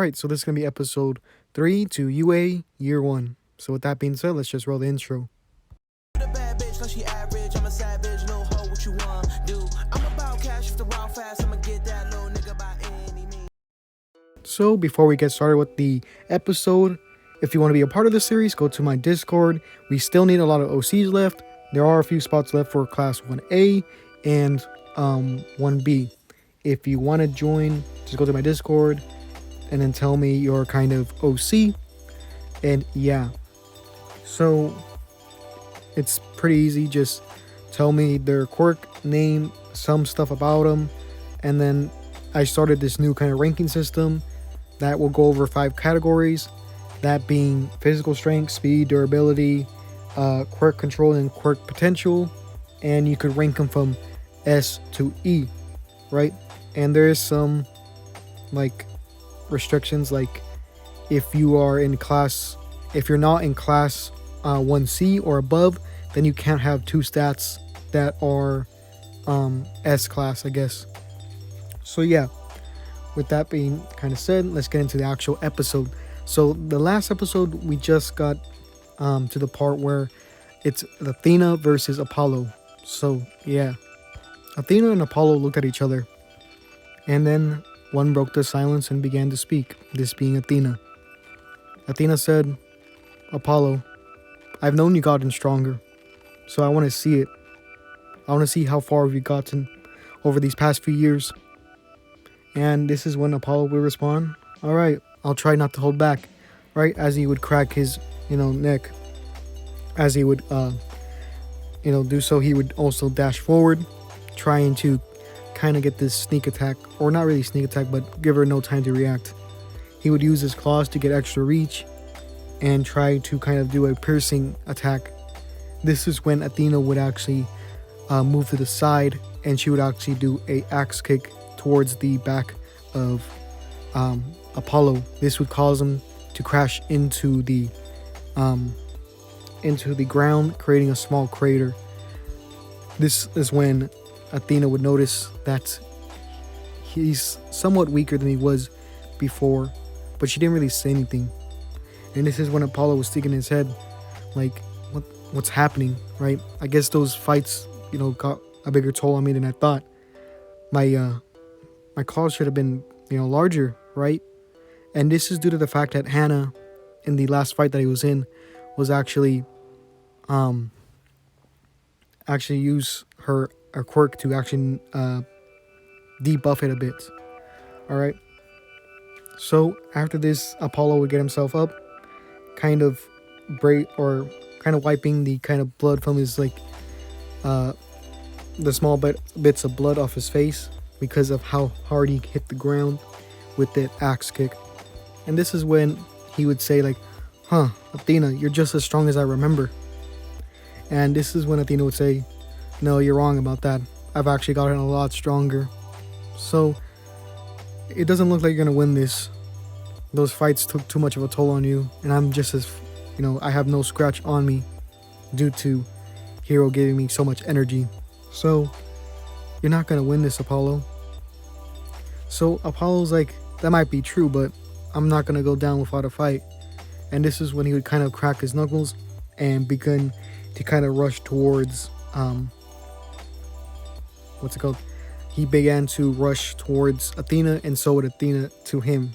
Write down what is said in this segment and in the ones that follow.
Alright, so this is going to be episode 3 to UA Year 1. So with that being said, let's just roll the intro. The bad bitch, like she average. I'm a savage, no hoe, what you want do? I'm about cash, if the raw fast, I'ma get that little nigga by any means. So before we get started with the episode, if you want to be a part of the series, go to my Discord. We still need a lot of OCs left. There are a few spots left for class 1A and 1B. If you want to join, just go to my Discord and then tell me your kind of OC. And yeah, so it's pretty easy. Just tell me their quirk, name, some stuff about them, and then I started this new kind of ranking system that will go over 5 categories, that being physical strength, speed, durability, quirk control, and quirk potential. And you could rank them from S to E, right? And there is some like restrictions, like if you are in class, if you're not in class 1C or above, then you can't have 2 stats that are S class, I guess. So yeah, with that being kind of said, let's get into the actual episode. So the last episode, we just got to the part where it's Athena versus Apollo. So yeah, Athena and Apollo looked at each other, and then one broke the silence and began to speak, this being Athena. Athena said, "Apollo, I've known you gotten stronger, so I want to see it. I want to see how far you've gotten over these past few years." And this is when Apollo will respond, "Alright, I'll try not to hold back," right? As he would crack his, neck. As he would, do so, he would also dash forward, trying to kind of get this sneak attack, or not really sneak attack, but give her no time to react. He would use his claws to get extra reach and try to kind of do a piercing attack. This is when Athena would actually move to the side, and she would actually do a axe kick towards the back of Apollo. This would cause him to crash into the ground, creating a small crater. This is when Athena would notice that he's somewhat weaker than he was before, but she didn't really say anything. And this is when Apollo was thinking in his head, like, what's happening, right? I guess those fights, got a bigger toll on me than I thought. My claws should have been, larger, right? And this is due to the fact that Hannah, in the last fight that he was in, was actually use her quirk to actually debuff it a bit. All right. So after this, Apollo would get himself up, kind of wiping the kind of blood from his the small bits of blood off his face because of how hard he hit the ground with that axe kick. And this is when he would say like, "Athena, you're just as strong as I remember." And this is when Athena would say, "No, you're wrong about that. I've actually gotten a lot stronger. So it doesn't look like you're gonna win this. Those fights took too much of a toll on you, and I'm just as, I have no scratch on me due to Hero giving me so much energy. So you're not gonna win this, Apollo." So Apollo's like, "That might be true, but I'm not gonna go down without a fight." And this is when he would kind of crack his knuckles and begin to kind of rush towards he began to rush towards Athena, and so would Athena to him.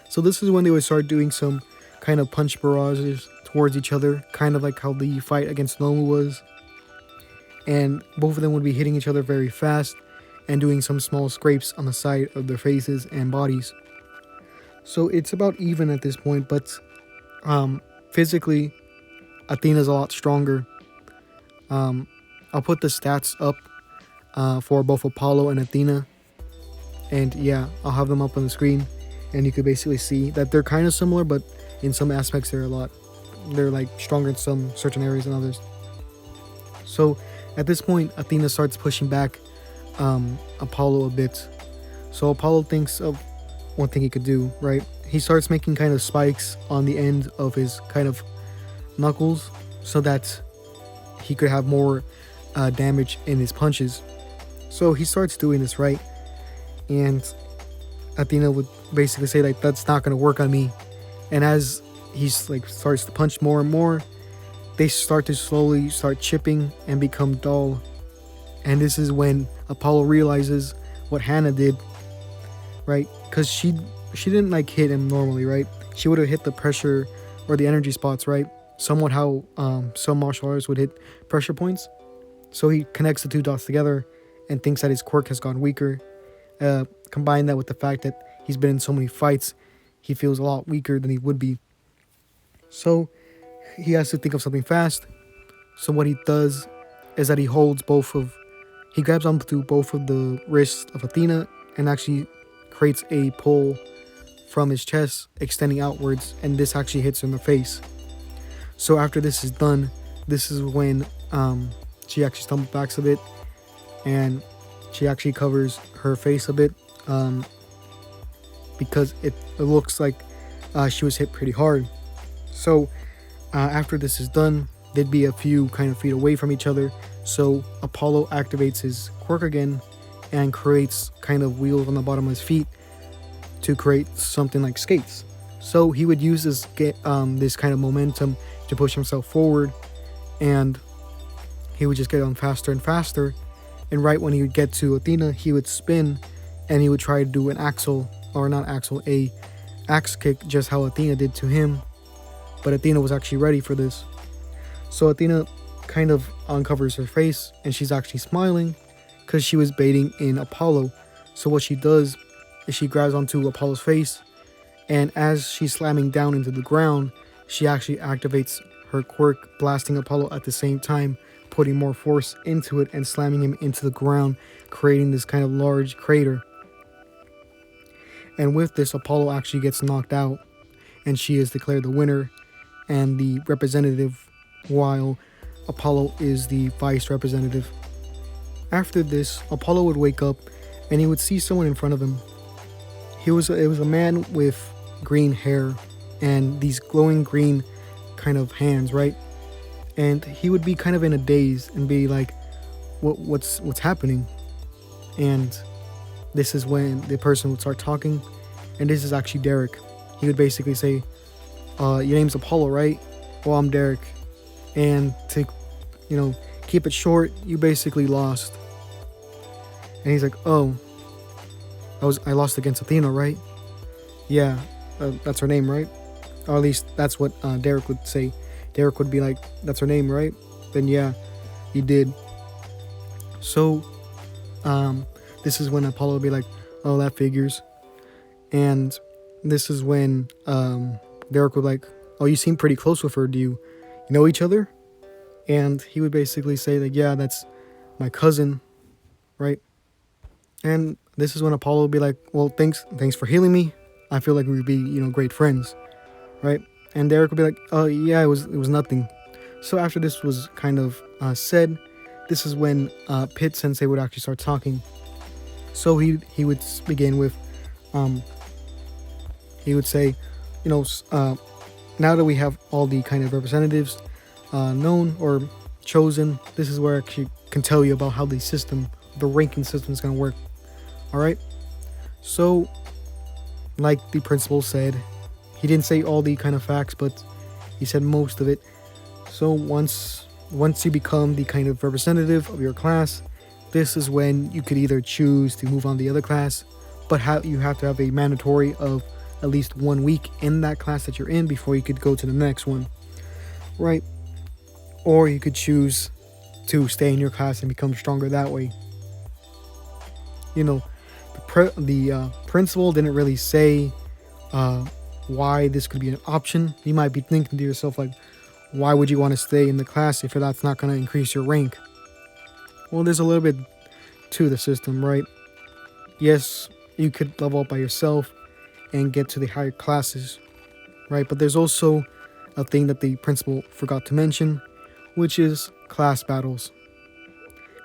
So this is when they would start doing some kind of punch barrages towards each other, kind of like how the fight against Nomu was. And both of them would be hitting each other very fast and doing some small scrapes on the side of their faces and bodies. So it's about even at this point, but physically, Athena's a lot stronger. I'll put the stats up for both Apollo and Athena, and yeah, I'll have them up on the screen, and you could basically see that they're kind of similar, but in some aspects they're like stronger in some certain areas than others. So at this point, Athena starts pushing back Apollo a bit. So Apollo thinks of one thing he could do, right? He starts making kind of spikes on the end of his kind of knuckles so that he could have more damage in his punches. So he starts doing this, right? And Athena would basically say like, that's not gonna work on me. And as he's like starts to punch more and more, they start to slowly start chipping and become dull. And this is when Apollo realizes what Hannah did, right? Because she didn't like hit him normally, right? She would have hit the pressure or the energy spots, right? Somewhat how some martial artists would hit pressure points. So he connects the two dots together and thinks that his quirk has gone weaker. Combine that with the fact that he's been in so many fights, he feels a lot weaker than he would be. So he has to think of something fast. So what he does is that he grabs onto both of the wrists of Athena and actually creates a pull from his chest extending outwards, and this actually hits her in the face. So after this is done, this is when she actually stumbles back a bit, and she actually covers her face a bit because it looks like she was hit pretty hard. So after this is done, they'd be a few kind of feet away from each other. So Apollo activates his quirk again and creates kind of wheels on the bottom of his feet to create something like skates. So he would use this kind of momentum to push himself forward, and he would just get on faster and faster. And right when he would get to Athena, he would spin and he would try to do a axe kick, just how Athena did to him. But Athena was actually ready for this. So Athena kind of uncovers her face and she's actually smiling because she was baiting in Apollo. So what she does is she grabs onto Apollo's face, and as she's slamming down into the ground, she actually activates her quirk, blasting Apollo at the same time, putting more force into it and slamming him into the ground, creating this kind of large crater. And with this, Apollo actually gets knocked out and she is declared the winner and the representative, while Apollo is the vice representative. After this, Apollo would wake up and he would see someone in front of him. It was a man with green hair and these glowing green kind of hands, right? And he would be kind of in a daze and be like, what's happening? And this is when the person would start talking, and this is actually Derek. He would basically say, your name's Apollo, right? Well, I'm Derek. And to, keep it short, you basically lost. And he's like, oh, I lost against Athena, right? Yeah, that's her name, right? Or at least that's what Derek would say. Derek would be like, that's her name, right? Then yeah, you did. So this is when Apollo would be like, oh, that figures. And this is when Derek would like, oh, you seem pretty close with her. Do you know each other? And he would basically say like, yeah, that's my cousin, right? And this is when Apollo would be like, well, thanks for healing me. I feel like we would be, great friends, right? And Derek would be like, oh yeah, it was nothing. So after this was kind of said, this is when Pit Sensei would actually start talking. So he would begin with, he would say, now that we have all the kind of representatives known or chosen, this is where I actually can tell you about how the ranking system is going to work. All right. So, like the principal said, he didn't say all the kind of facts, but he said most of it. So once you become the kind of representative of your class, this is when you could either choose to move on to the other class, but you have to have a mandatory of at least 1 week in that class that you're in before you could go to the next one, right? Or you could choose to stay in your class and become stronger that way. The principal didn't really say why this could be an option. You might be thinking to yourself like, why would you want to stay in the class if that's not going to increase your rank? Well, there's a little bit to the system, right? Yes, you could level up by yourself and get to the higher classes, right? But there's also a thing that the principal forgot to mention, which is class battles.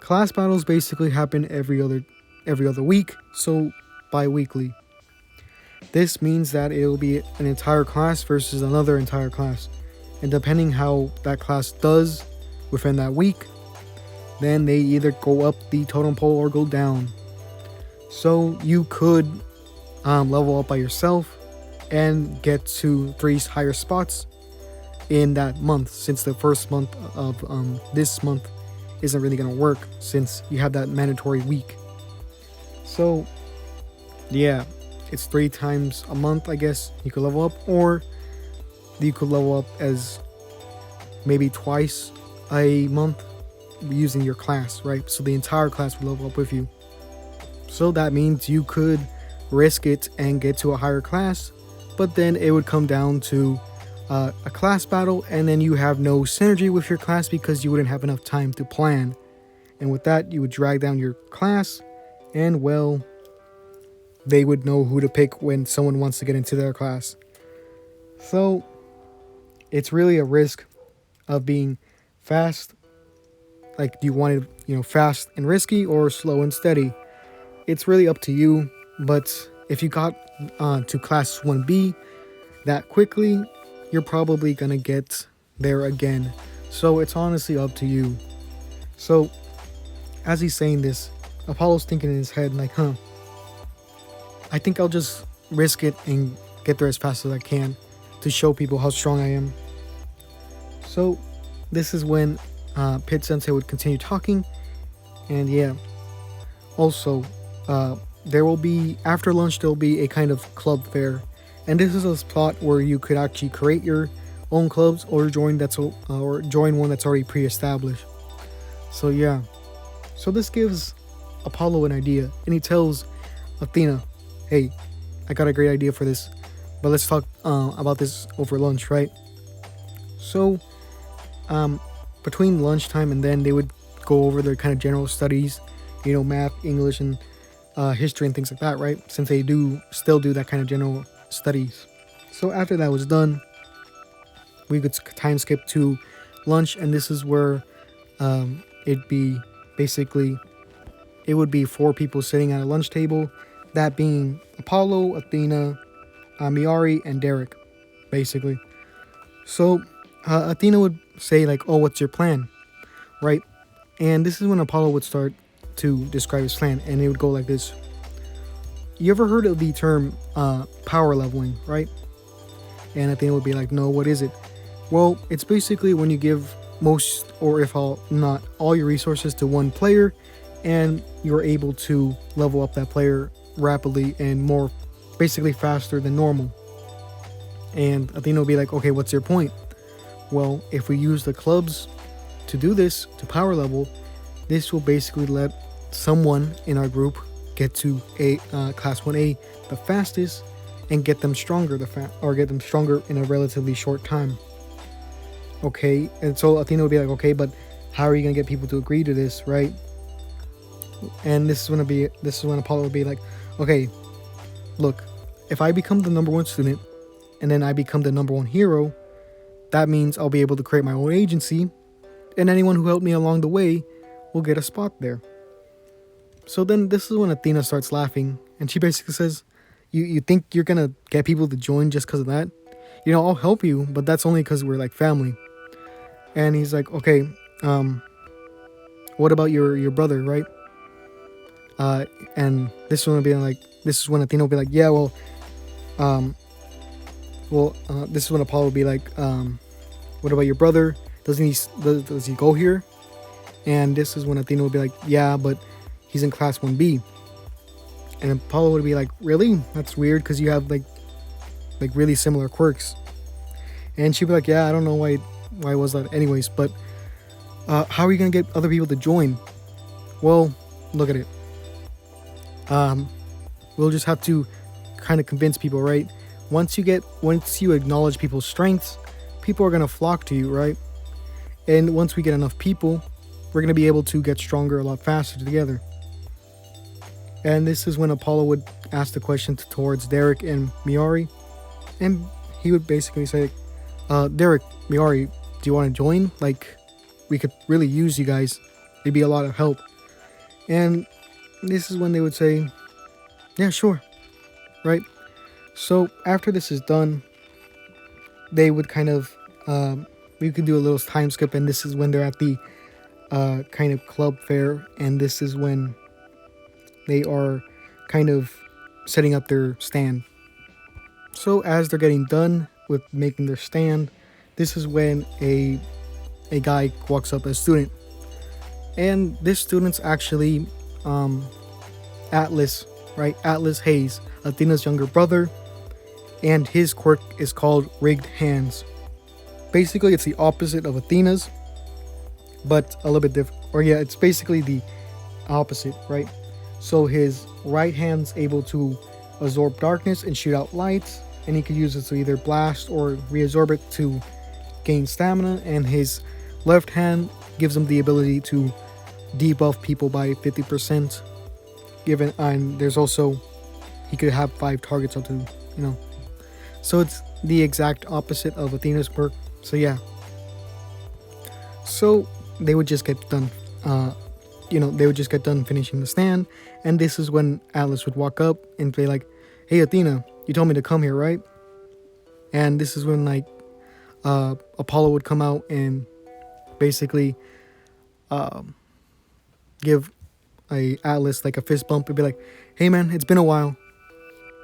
Class battles basically happen every other week, so bi-weekly. This means that it will be an entire class versus another entire class, and depending how that class does within that week, then they either go up the totem pole or go down. So you could level up by yourself and get to 3 higher spots in that month, since the first month of this month isn't really gonna work since you have that mandatory week. So yeah, it's 3 times a month, I guess you could level up, or you could level up as maybe twice a month using your class, right? So the entire class will level up with you. So that means you could risk it and get to a higher class, but then it would come down to a class battle, and then you have no synergy with your class because you wouldn't have enough time to plan. And with that, you would drag down your class, and well, they would know who to pick when someone wants to get into their class. So it's really a risk of being fast. Like, do you want it, fast and risky, or slow and steady? It's really up to you. But if you got to class 1B that quickly, you're probably gonna get there again. So it's honestly up to you. So as he's saying this, Apollo's thinking in his head like, I think I'll just risk it and get there as fast as I can to show people how strong I am. So this is when Pit Sensei would continue talking. And yeah, also there will be, after lunch, there'll be a kind of club fair, and this is a spot where you could actually create your own clubs or join one that's already pre-established. So yeah, so this gives Apollo an idea, and he tells Athena, hey, I got a great idea for this, but let's talk about this over lunch, right? So between lunchtime and then, they would go over their kind of general studies, math, English, and history and things like that, right? Since they still do that kind of general studies. So after that was done, we could time skip to lunch, and this is where it would be 4 people sitting at a lunch table, that being Apollo, Athena, Miari, and Derek, basically. So Athena would say like, oh, what's your plan, right? And this is when Apollo would start to describe his plan, and it would go like this. You ever heard of the term power leveling, right? And Athena would be like, no, what is it? Well, it's basically when you give most, or if not all, your resources to one player, and you're able to level up that player rapidly and more, basically faster than normal. And Athena would be like, okay, what's your point? Well, if we use the clubs to do this, to power level, this will basically let someone in our group get to class 1A the fastest, and get them stronger in a relatively short time. Okay, and so Athena would be like, okay, but how are you gonna get people to agree to this, right? And this is when Apollo would be like, okay, look, if I become the number 1 student, and then I become the number 1 hero, that means I'll be able to create my own agency, and anyone who helped me along the way will get a spot there. So then this is when Athena starts laughing, and she basically says, you think you're gonna get people to join just because of that? I'll help you, but that's only because we're like family. And he's like, okay, what about your brother, right? And this is when Athena will be like, yeah, this is when Apollo will be like, what about your brother? Does he go here? And this is when Athena will be like, yeah, but he's in class 1B. And Apollo would be like, really? That's weird, because you have like really similar quirks. And she'd be like, yeah, I don't know why was that anyways, but how are you gonna get other people to join? Well, look at it. We'll just have to kind of convince people, right? Once you acknowledge people's strengths, people are gonna flock to you, right? And once we get enough people, we're gonna be able to get stronger a lot faster together. And this is when Apollo would ask the question towards Derek and Miari, and he would basically say, Derek, Miari, do you want to join? Like, we could really use you guys. It'd be a lot of help. And this is when they would say, yeah, sure, right? So after this is done, they would kind of, we could do a little time skip, and this is when they're at the kind of club fair, and this is when they are kind of setting up their stand. So as they're getting done with making their stand, this is when a guy walks up, a student, and this student's actually Atlas, right? Atlas Hayes, Athena's younger brother, and his quirk is called Rigged Hands. Basically, it's the opposite of Athena's, but a little bit different. Or yeah, it's basically the opposite, right? So his right hand's able to absorb darkness and shoot out lights, and he could use it to either blast or reabsorb it to gain stamina, and his left hand gives him the ability to debuff people by 50%. Given, and there's also, he could have 5 targets up to, so it's the exact opposite of Athena's quirk. So yeah, so they would just get done they would just get done finishing the stand, and this is when Atlas would walk up and be like, "Hey Athena, you told me to come here, right?" And this is when Apollo would come out and basically give Atlas a fist bump and be like, "Hey man, it's been a while."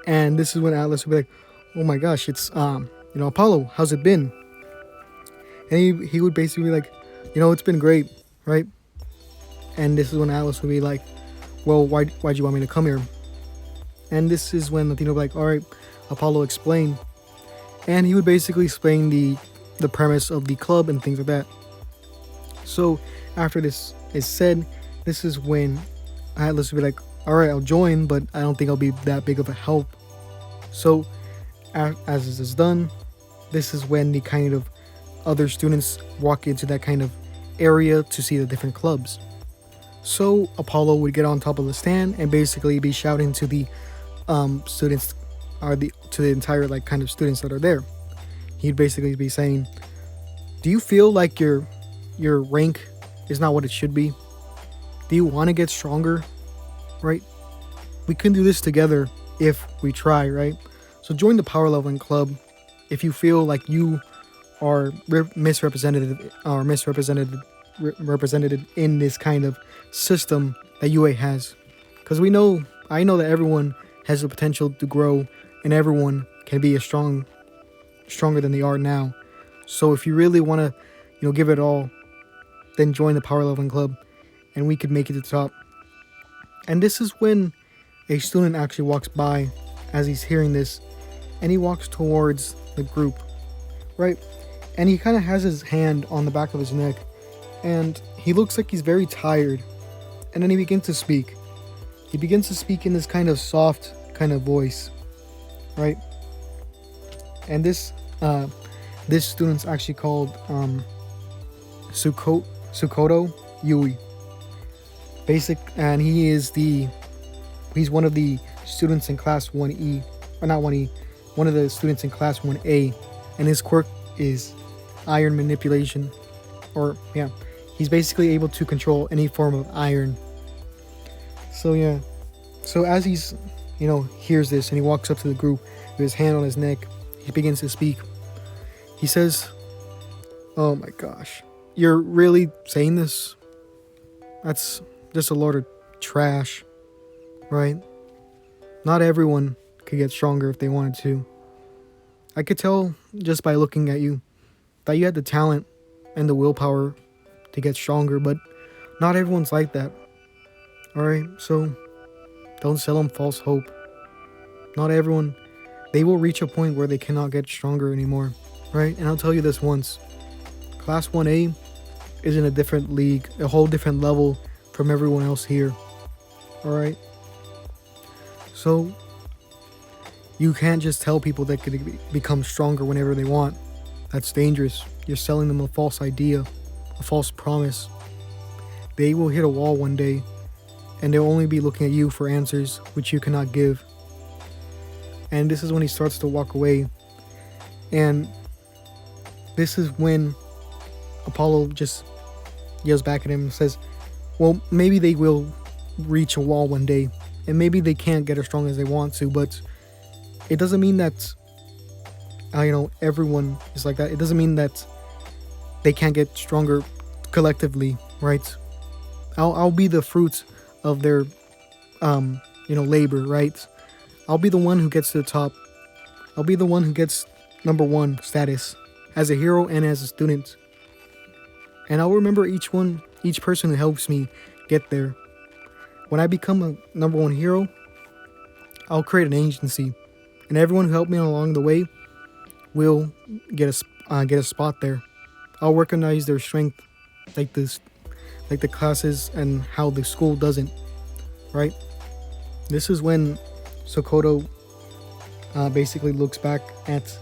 And this is when Atlas would be like, "Oh my gosh, it's Apollo, how's it been?" And he would basically be like, "It's been great, right?" And this is when Atlas would be like, "Well, why'd you want me to come here?" And this is when Athena would be like, "All right, Apollo, explain." And he would basically explain the premise of the club and things like that. So after this is said, this is when Atlas would be like, "All right, I'll join, but I don't think I'll be that big of a help." So as this is done, this is when the kind of other students walk into that kind of area to see the different clubs. So Apollo would get on top of the stand and basically be shouting to the students, to the entire kind of students that are there. He'd basically be saying, "Do you feel like your rank is not what it should be? Do you want to get stronger? Right? We can do this together if we try, right? So join the power leveling club if you feel like you are misrepresented in this kind of system that UA has. Because I know that everyone has the potential to grow, and everyone can be stronger than they are now. So if you really want to, give it all, then join the power leveling club, and we could make it to the top." And this is when a student actually walks by as he's hearing this, and he walks towards the group, right? And he kind of has his hand on the back of his neck, and he looks like he's very tired. And then he begins to speak. He begins to speak in this kind of soft kind of voice, right? And this student's actually called Sukoto Yui. And he's one of the students in class 1E, or not 1E, one of the students in class 1A, and his quirk is iron manipulation. Or yeah, he's basically able to control any form of iron. So yeah, so as he's hears this and he walks up to the group with his hand on his neck, he begins to speak. He says, "Oh my gosh, you're really saying this? That's just a load of trash, right? Not everyone could get stronger if they wanted to. I could tell just by looking at you that you had the talent and the willpower to get stronger, but not everyone's like that. Alright, so don't sell them false hope. Not everyone, they will reach a point where they cannot get stronger anymore, right? And I'll tell you this once, Class 1A is in a different league, a whole different level from everyone else here, alright? So you can't just tell people that could become stronger whenever they want. That's dangerous. You're selling them a false idea, a false promise. They will hit a wall one day, and they'll only be looking at you for answers which you cannot give." And this is when he starts to walk away. And this is when Apollo just yells back at him and says, "Well, maybe they will reach a wall one day, and maybe they can't get as strong as they want to, but it doesn't mean that everyone is like that. It doesn't mean that they can't get stronger collectively, right? I'll be the fruit of their labor, right? I'll be the one who gets to the top. I'll be the one who gets number 1 status as a hero and as a student. And I'll remember each person who helps me get there. When I become a number 1 hero, I'll create an agency, and everyone who helped me along the way will get a spot there. I'll recognize their strength, like the classes and how the school doesn't. Right? This is when Sokoto basically looks back at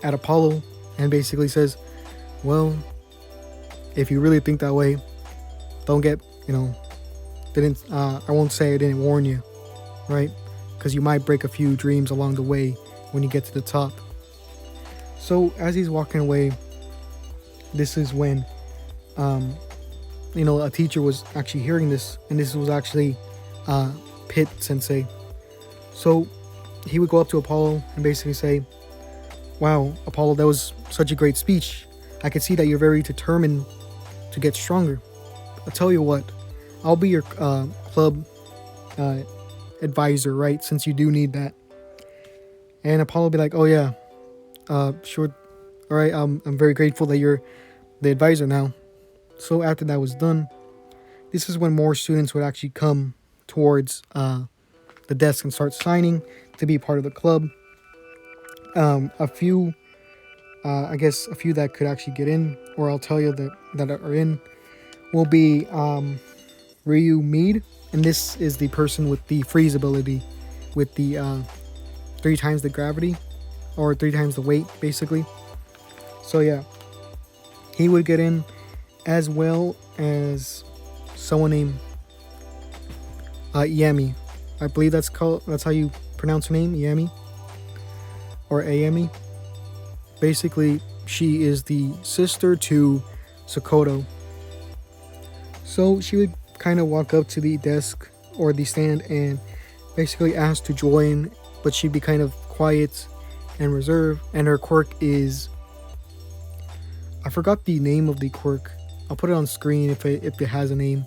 Apollo and basically says, well, if you really think that way, don't get, I won't say I didn't warn you, right? Because you might break a few dreams along the way when you get to the top. So as he's walking away, this is when, a teacher was actually hearing this, and this was actually Pit Sensei. So he would go up to Apollo and basically say, wow, Apollo, that was such a great speech. I could see that you're very determined to get stronger. I'll tell you what, I'll be your club advisor, right? Since you do need that. And Apollo will be like, oh yeah, sure. All right, I'm very grateful that you're the advisor now. So after that was done, this is when more students would actually come towards the desk and start signing to be part of the club. A few that could actually get in, or I'll tell you that are in, will be Ryu Mead, and this is the person with the freeze ability, with the 3 times the gravity, or 3 times the weight, basically. So yeah, he would get in, as well as someone named Yami. I believe that's how you pronounce her name, Yami, or Ayami. Basically, she is the sister to Sokoto. So she would kind of walk up to the desk or the stand and basically ask to join, but she'd be kind of quiet and reserved. And her quirk is, I forgot the name of the quirk. I'll put it on screen if it has a name.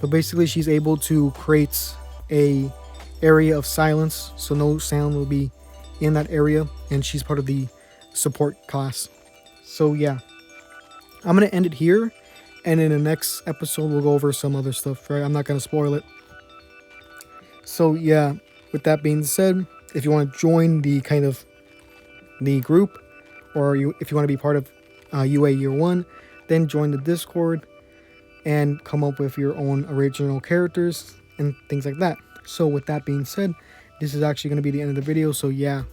But basically, she's able to create a area of silence, so no sound will be in that area, and she's part of the support class. So yeah, I'm gonna end it here, and in the next episode we'll go over some other stuff, right? I'm not gonna spoil it. So yeah, with that being said, if you want to join the group, or if you want to be part of UA Year 1, then join the Discord and come up with your own original characters and things like that. So with that being said, this is actually going to be the end of the video. So yeah,